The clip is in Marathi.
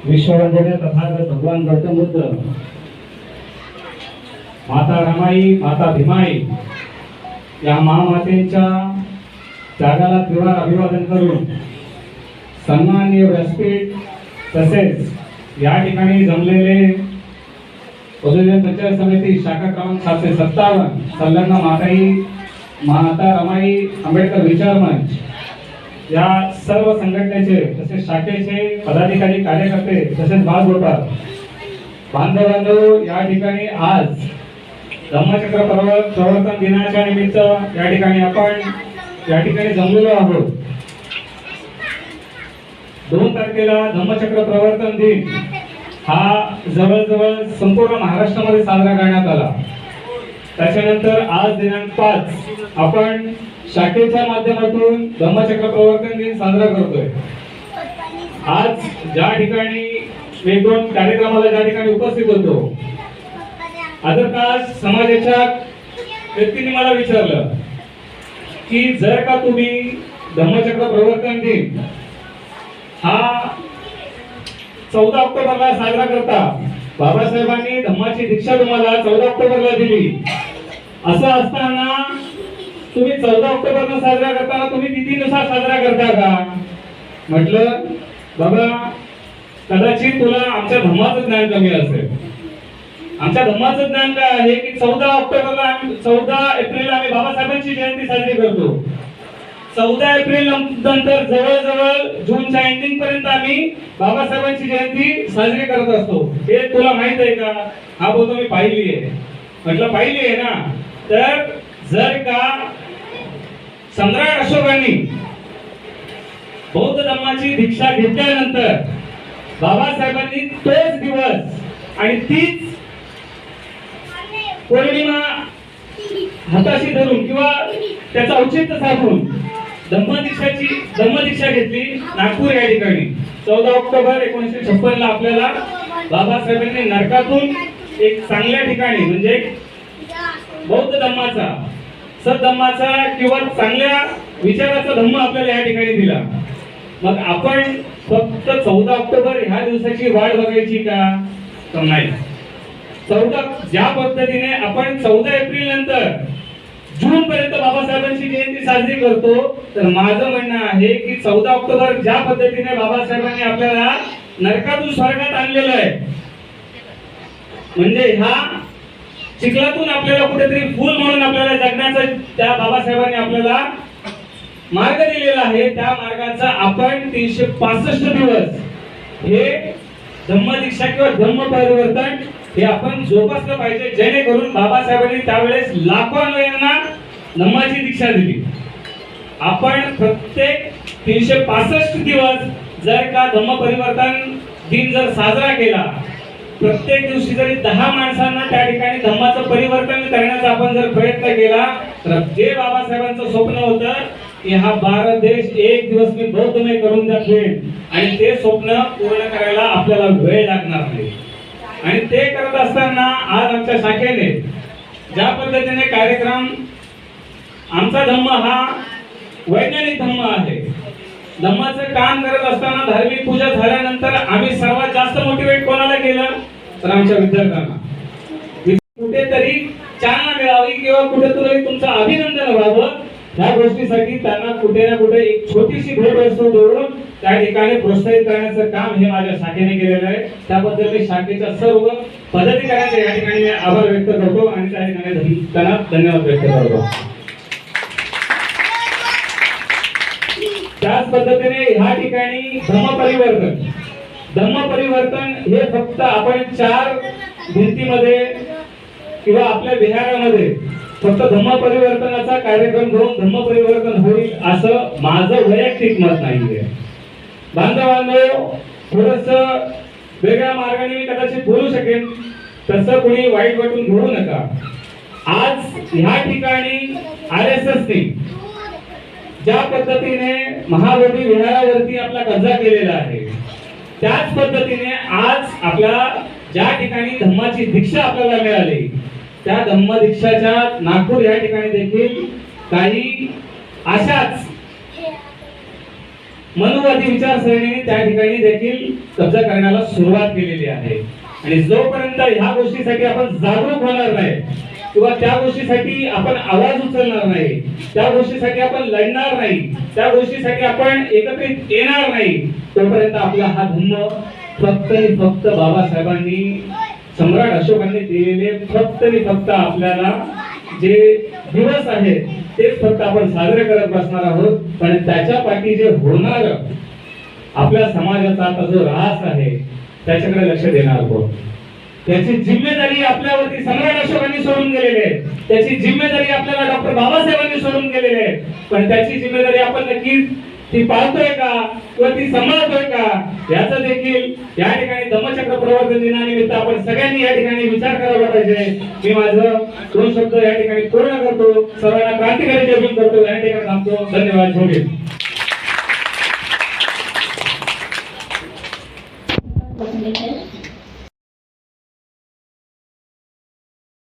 विश्ववंदनीय तथागत भगवान गौतम बुद्ध, माता रमाई, माता भीमाई या महामातेच्या त्यागाला त्रिवार अभिवादन करून सन्माननीय व्यासपीठ तसेच या ठिकाणी जमलेले पदवीधर पंचायत समिती शाखा क्रमांक 757 संलग्न माता रमाई आंबेडकर विचार मंच या सर्व संघटनेचे तसेच शाखेचे पदाधिकारी कार्यकर्ते तसेच बालगोपाळ बांधवांनो, या ठिकाणी आज धम्मचक्र प्रवर्तन दिनाच्या निमित्त या ठिकाणी आपण या ठिकाणी जमलेलो आहोत. 2 तारखेला धम्मचक्र प्रवर्तन दिन हा जवळजवळ संपूर्ण महाराष्ट्रामध्ये साजरा करण्यात आला. त्याच्यानंतर आज दिनांक 5 आपण शाखेच्या माध्यमातून धम्मचक्र प्रवर्तन दिन साजरा करतोय. आज ज्या ठिकाणी मी 2 कार्यक्रमाला ज्या ठिकाणी उपस्थित होतो, आदरकाश समाजाच्या व्यक्तीने मला विचारलं की जर का तुम्ही धम्मचक्र प्रवर्तन दिन हा 14 ऑक्टोबरला साजरा करता, बाबासाहेबांनी धम्माची दीक्षा तुम्हाला 14 ऑक्टोबरला दिली, असं असताना तुम्ही 14 ऑक्टोबरला साजरा करताना तुम्ही तिथीनुसार साजरा करता का? म्हटलं बाबा, कदाचित तुला आमच्या धम्माचं ज्ञान कमी असेल. आमच्या धम्माचं ज्ञान काय आहे की 14 एप्रिलला आम्ही बाबासाहेबांची जयंती साजरी करतो. 14 एप्रिल नंतर जवळजवळ जूनच्या एंडिंग पर्यंत आम्ही बाबासाहेबांची जयंती साजरी करत असतो. हे तुला माहित आहे का? हा बोलतो मी पाहिली आहे. म्हटलं पाहिली आहे ना, तर जर का सम्राट अशोकांनी बौद्ध धर्माची दीक्षा घेतल्यानंतर बाबासाहेबांनी तोच दिवस आणि तीच पौर्णिमा हाताशी धरून किंवा त्याचं औचित्य साधून धम्मदीक्षा घेतली नागपूर या ठिकाणी. 14 ऑक्टोबर 1956 ला आपल्याला बाबासाहेबांनी नरकातून एक चांगल्या ठिकाणी म्हणजे बौद्ध धम्माचा, सद्धम्माचा किंवा चांगल्या विचाराचा धम्म आपल्याला या ठिकाणी दिला. मग आपण फक्त 14 ऑक्टोबर ह्या दिवसाची वाट बघायची का? तर नाही. 14 ज्या पद्धतीने आपण 14 एप्रिल नंतर जून पर्यंत बाबासाहेबांची जयंती साजरी करतो, तर माझं म्हणणं आहे की 14 ऑक्टोबर ज्या पद्धतीने बाबासाहेबांनी आपल्याला नरकातून स्वर्गात आणलेलं आहे, म्हणजे ह्या चिखलातून आपल्याला कुठेतरी फूल म्हणून आपल्याला जगण्याचा त्या बाबासाहेबांनी आपल्याला मार्ग दिलेला आहे. त्या मार्गाचा आपण 365 दिवस हे धम्मदीक्षा किंवा धम्म परिवर्तन हे आपण जोपासलं पाहिजे, जेणेकरून बाबासाहेबांनी त्यावेळेस लाखो अनुयायांना धम्माची दीक्षा दिली. आपण प्रत्येक 365 दिवस जर का धम्म परिवर्तन दिन जर साजरा केला, प्रत्येक दिवशी जरी 10 माणसांना त्या ठिकाणी धम्माचं परिवर्तन करण्याचा आपण जर प्रयत्न केला, तर जे बाबासाहेबांचं स्वप्न होतं की हा भारत देश एक दिवस मी बौद्धमय करून दाखवेन, आणि ते स्वप्न पूर्ण करायला आपल्याला वेळ लागणार नाही. आणि ते करत असताना आज आमच्या शाखेने ज्या पद्धतीने कार्यक्रम, आमचा धम्म हा वैज्ञानिक धम्म आहे. धम्माचं काम करत असताना धार्मिक पूजा झाल्यानंतर आम्ही सर्वात जास्त मोटिवेट कोणाला केलं? तर आमच्या विद्यार्थ्यांना. कुठेतरी चालना मिळावी किंवा कुठेतरी तुमचं अभिनंदन व्हावं, ह्या गोष्टीसाठी त्यांना कुठे ना कुठे एक छोटीशी भेटवस्तू देऊन त्या ठिकाणी प्रोत्साहित करण्याचं काम हे माझ्या शाखेने केलेलं आहे. त्याबद्दल मी शाखेच्या सर्व पदाधिकाऱ्यांचे या ठिकाणी आभार व्यक्त करतो आणि त्या ठिकाणी त्यांना धन्यवाद व्यक्त करतो. त्याच पद्धतीने ह्या ठिकाणी धम्म परिवर्तन हे फक्त आपण 4 भिंतीमध्ये किंवा आपल्या विहारामध्ये फक्त धम्म परिवर्तनाचा कार्यक्रम घेऊन धम्म परिवर्तन होईल असं माझं वैयक्तिक मत नाहीये. बांधवांनो, थोडस वेगळ्या मार्गाने मी कदाचित बोलू शकेन, तसं कोणी वाईट वाटून घेऊ नका. आज ह्या ठिकाणी RSSने ज्या पद्धतीने महाबोधी विहारावरती आपला कब्जा केलेला आहे, त्याच पद्धतीने आज आपल्या ज्या ठिकाणी धम्माची दीक्षा आपल्याला मिळाली, त्या धम्म दीक्षाच्या नागपूर या ठिकाणी देखील काही अशाच मनुवादी विचारसरणीने त्या ठिकाणी देखील कब्जा करण्याला सुरुवात केलेली आहे. आणि जोपर्यंत ह्या गोष्टीसाठी आपण जागरूक होणार नाही किंवा त्या गोष्टीसाठी आपण आवाज उचलणार नाही, त्या गोष्टीसाठी आपण लढणार नाही, त्या गोष्टीसाठी आपण एकत्रित येणार नाही, तोपर्यंत आपला हा धम्म फक्त आणि फक्त बाबासाहेबांनी, सम्राट अशोकांनी दिलेले फक्त आणि फक्त आपल्याला जे दिवस आहेत तेच फक्त आपण साजरे करत बसणार आहोत. पण त्याच्या पाठी जे होणार आपल्या समाजाचा आता जो ऱ्हास आहे त्याच्याकडे लक्ष देणार आहोत. त्याची जिम्मेदारी आपल्यावरती सम्राट अशोकांनी सोडून गेलेली आहे, त्याची जिम्मेदारी आपल्याला डॉक्टर बाबासाहेबांनी सोडून गेलेली आहे. पण त्याची जिम्मेदारी आपण नक्की ती पाळतोय का किंवा ती सांभाळतोय का याचा देखील या ठिकाणी धम्मचक्र प्रवर्तन दिनानिमित्त आपण सगळ्यांनी या ठिकाणी विचार करायला पाहिजे. मी माझं 2 शब्द या ठिकाणी पूर्ण करतो. सर्वांना क्रांतिकारी जय भीम करतो. या ठिकाणी थांबतो. धन्यवाद. Gracias.